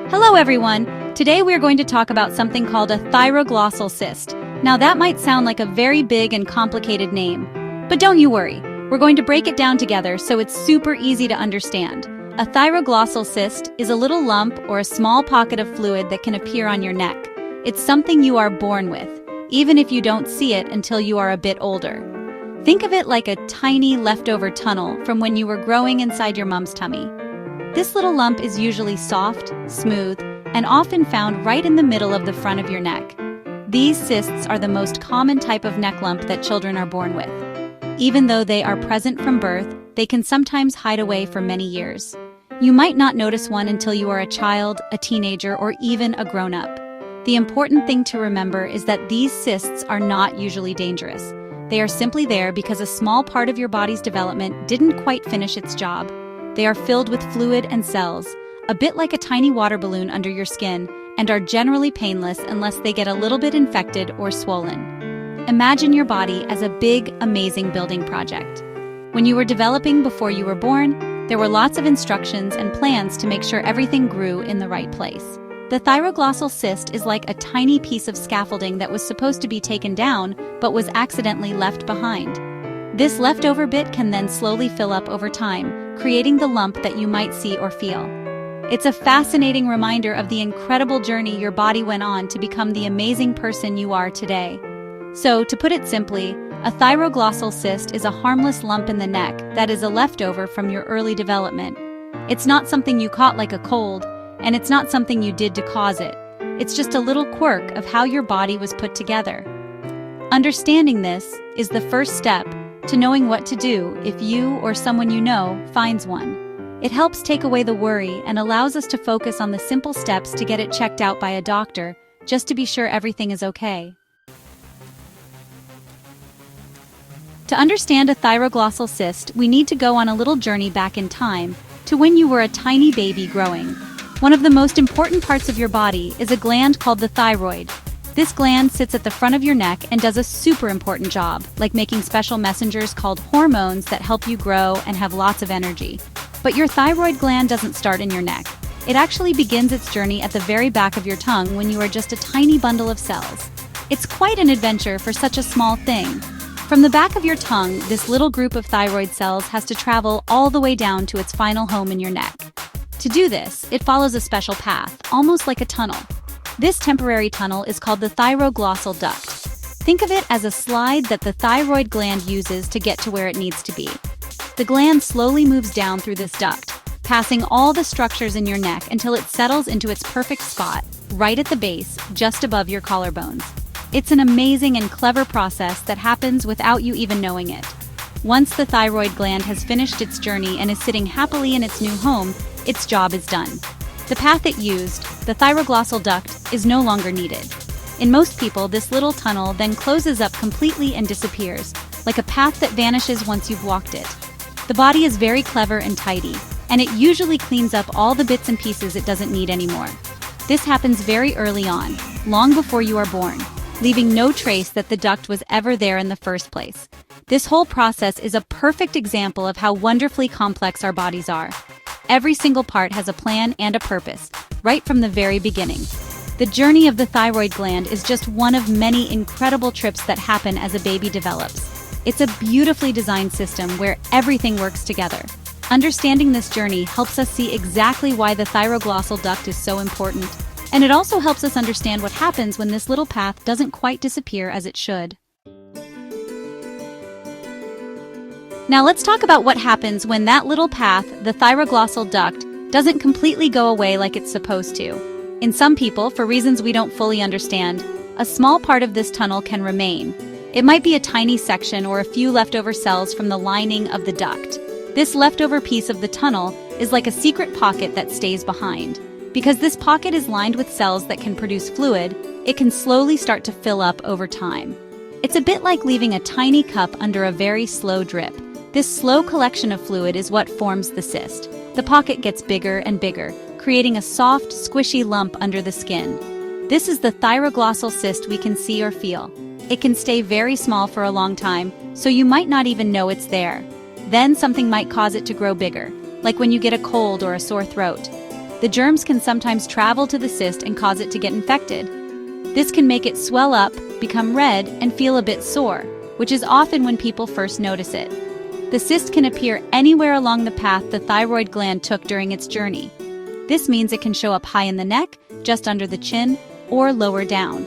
Hello everyone! Today we are going to talk about something called a thyroglossal cyst. Now that might sound like a very big and complicated name, but don't you worry. We're going to break it down together so it's super easy to understand. A thyroglossal cyst is a little lump or a small pocket of fluid that can appear on your neck. It's something you are born with, even if you don't see it until you are a bit older. Think of it like a tiny leftover tunnel from when you were growing inside your mom's tummy. This little lump is usually soft, smooth, and often found right in the middle of the front of your neck. These cysts are the most common type of neck lump that children are born with. Even though they are present from birth, they can sometimes hide away for many years. You might not notice one until you are a child, a teenager, or even a grown-up. The important thing to remember is that these cysts are not usually dangerous. They are simply there because a small part of your body's development didn't quite finish its job. They are filled with fluid and cells, a bit like a tiny water balloon under your skin, and are generally painless unless they get a little bit infected or swollen. Imagine your body as a big, amazing building project. When you were developing before you were born, there were lots of instructions and plans to make sure everything grew in the right place. The thyroglossal cyst is like a tiny piece of scaffolding that was supposed to be taken down, but was accidentally left behind. This leftover bit can then slowly fill up over time, creating the lump that you might see or feel. It's a fascinating reminder of the incredible journey your body went on to become the amazing person you are today. So, to put it simply, a thyroglossal cyst is a harmless lump in the neck that is a leftover from your early development. It's not something you caught like a cold, and it's not something you did to cause it. It's just a little quirk of how your body was put together. Understanding this is the first step to knowing what to do if you or someone you know finds one. It helps take away the worry and allows us to focus on the simple steps to get it checked out by a doctor, just to be sure everything is okay. To understand a thyroglossal cyst, we need to go on a little journey back in time to when you were a tiny baby growing. One of the most important parts of your body is a gland called the thyroid. This gland sits at the front of your neck and does a super important job, like making special messengers called hormones that help you grow and have lots of energy. But your thyroid gland doesn't start in your neck. It actually begins its journey at the very back of your tongue when you are just a tiny bundle of cells. It's quite an adventure for such a small thing. From the back of your tongue, this little group of thyroid cells has to travel all the way down to its final home in your neck. To do this, it follows a special path, almost like a tunnel. This temporary tunnel is called the thyroglossal duct. Think of it as a slide that the thyroid gland uses to get to where it needs to be. The gland slowly moves down through this duct, passing all the structures in your neck until it settles into its perfect spot, right at the base, just above your collarbones. It's an amazing and clever process that happens without you even knowing it. Once the thyroid gland has finished its journey and is sitting happily in its new home, its job is done. The path it used, the thyroglossal duct, is no longer needed. In most people, this little tunnel then closes up completely and disappears, like a path that vanishes once you've walked it. The body is very clever and tidy, and it usually cleans up all the bits and pieces it doesn't need anymore. This happens very early on, long before you are born, leaving no trace that the duct was ever there in the first place. This whole process is a perfect example of how wonderfully complex our bodies are. Every single part has a plan and a purpose, right from the very beginning. The journey of the thyroid gland is just one of many incredible trips that happen as a baby develops. It's a beautifully designed system where everything works together. Understanding this journey helps us see exactly why the thyroglossal duct is so important, and it also helps us understand what happens when this little path doesn't quite disappear as it should. Now let's talk about what happens when that little path, the thyroglossal duct, doesn't completely go away like it's supposed to. In some people, for reasons we don't fully understand, a small part of this tunnel can remain. It might be a tiny section or a few leftover cells from the lining of the duct. This leftover piece of the tunnel is like a secret pocket that stays behind. Because this pocket is lined with cells that can produce fluid, it can slowly start to fill up over time. It's a bit like leaving a tiny cup under a very slow drip. This slow collection of fluid is what forms the cyst. The pocket gets bigger and bigger, creating a soft, squishy lump under the skin. This is the thyroglossal cyst we can see or feel. It can stay very small for a long time, so you might not even know it's there. Then something might cause it to grow bigger, like when you get a cold or a sore throat. The germs can sometimes travel to the cyst and cause it to get infected. This can make it swell up, become red, and feel a bit sore, which is often when people first notice it. The cyst can appear anywhere along the path the thyroid gland took during its journey. This means it can show up high in the neck, just under the chin, or lower down.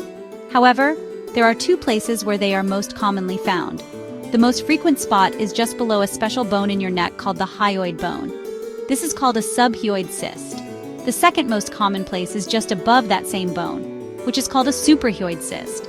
However, there are two places where they are most commonly found. The most frequent spot is just below a special bone in your neck called the hyoid bone. This is called a subhyoid cyst. The second most common place is just above that same bone, which is called a suprahyoid cyst.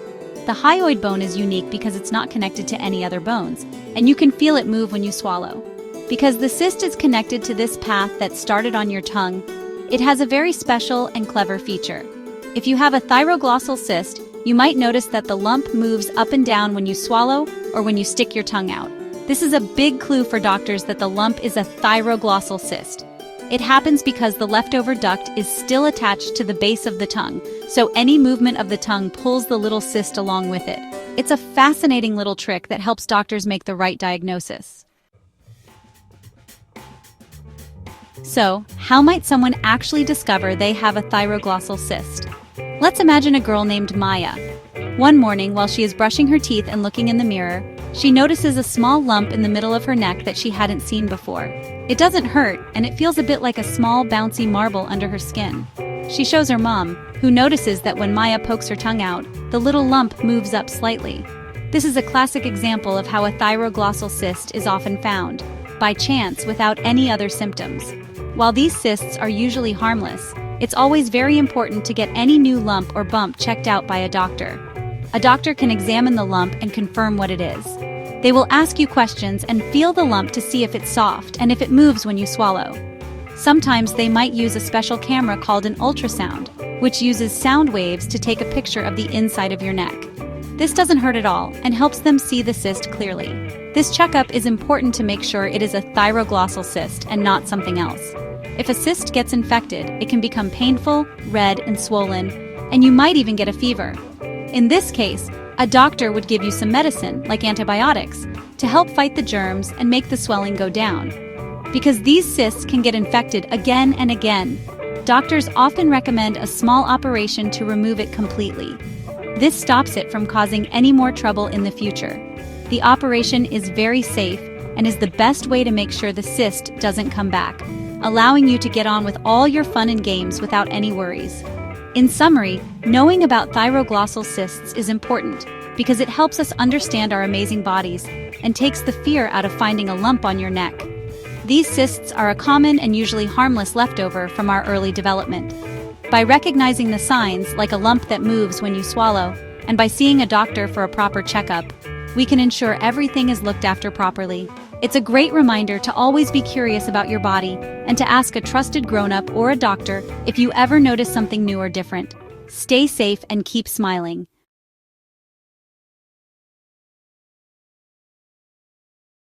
The hyoid bone is unique because it's not connected to any other bones, and you can feel it move when you swallow. Because the cyst is connected to this path that started on your tongue, it has a very special and clever feature. If you have a thyroglossal cyst, you might notice that the lump moves up and down when you swallow or when you stick your tongue out. This is a big clue for doctors that the lump is a thyroglossal cyst. It happens because the leftover duct is still attached to the base of the tongue, so any movement of the tongue pulls the little cyst along with it. It's a fascinating little trick that helps doctors make the right diagnosis. So, how might someone actually discover they have a thyroglossal cyst? Let's imagine a girl named Maya. One morning, while she is brushing her teeth and looking in the mirror, she notices a small lump in the middle of her neck that she hadn't seen before. It doesn't hurt, and it feels a bit like a small, bouncy marble under her skin. She shows her mom, who notices that when Maya pokes her tongue out, the little lump moves up slightly. This is a classic example of how a thyroglossal cyst is often found, by chance without any other symptoms. While these cysts are usually harmless, it's always very important to get any new lump or bump checked out by a doctor. A doctor can examine the lump and confirm what it is. They will ask you questions and feel the lump to see if it's soft and if it moves when you swallow. Sometimes they might use a special camera called an ultrasound, which uses sound waves to take a picture of the inside of your neck. This doesn't hurt at all and helps them see the cyst clearly. This checkup is important to make sure it is a thyroglossal cyst and not something else. If a cyst gets infected, it can become painful, red, and swollen, and you might even get a fever. In this case, a doctor would give you some medicine, like antibiotics, to help fight the germs and make the swelling go down. Because these cysts can get infected again and again, doctors often recommend a small operation to remove it completely. This stops it from causing any more trouble in the future. The operation is very safe and is the best way to make sure the cyst doesn't come back, allowing you to get on with all your fun and games without any worries. In summary, knowing about thyroglossal cysts is important because it helps us understand our amazing bodies and takes the fear out of finding a lump on your neck. These cysts are a common and usually harmless leftover from our early development. By recognizing the signs, like a lump that moves when you swallow, and by seeing a doctor for a proper checkup, we can ensure everything is looked after properly. It's a great reminder to always be curious about your body and to ask a trusted grown-up or a doctor if you ever notice something new or different. Stay safe and keep smiling.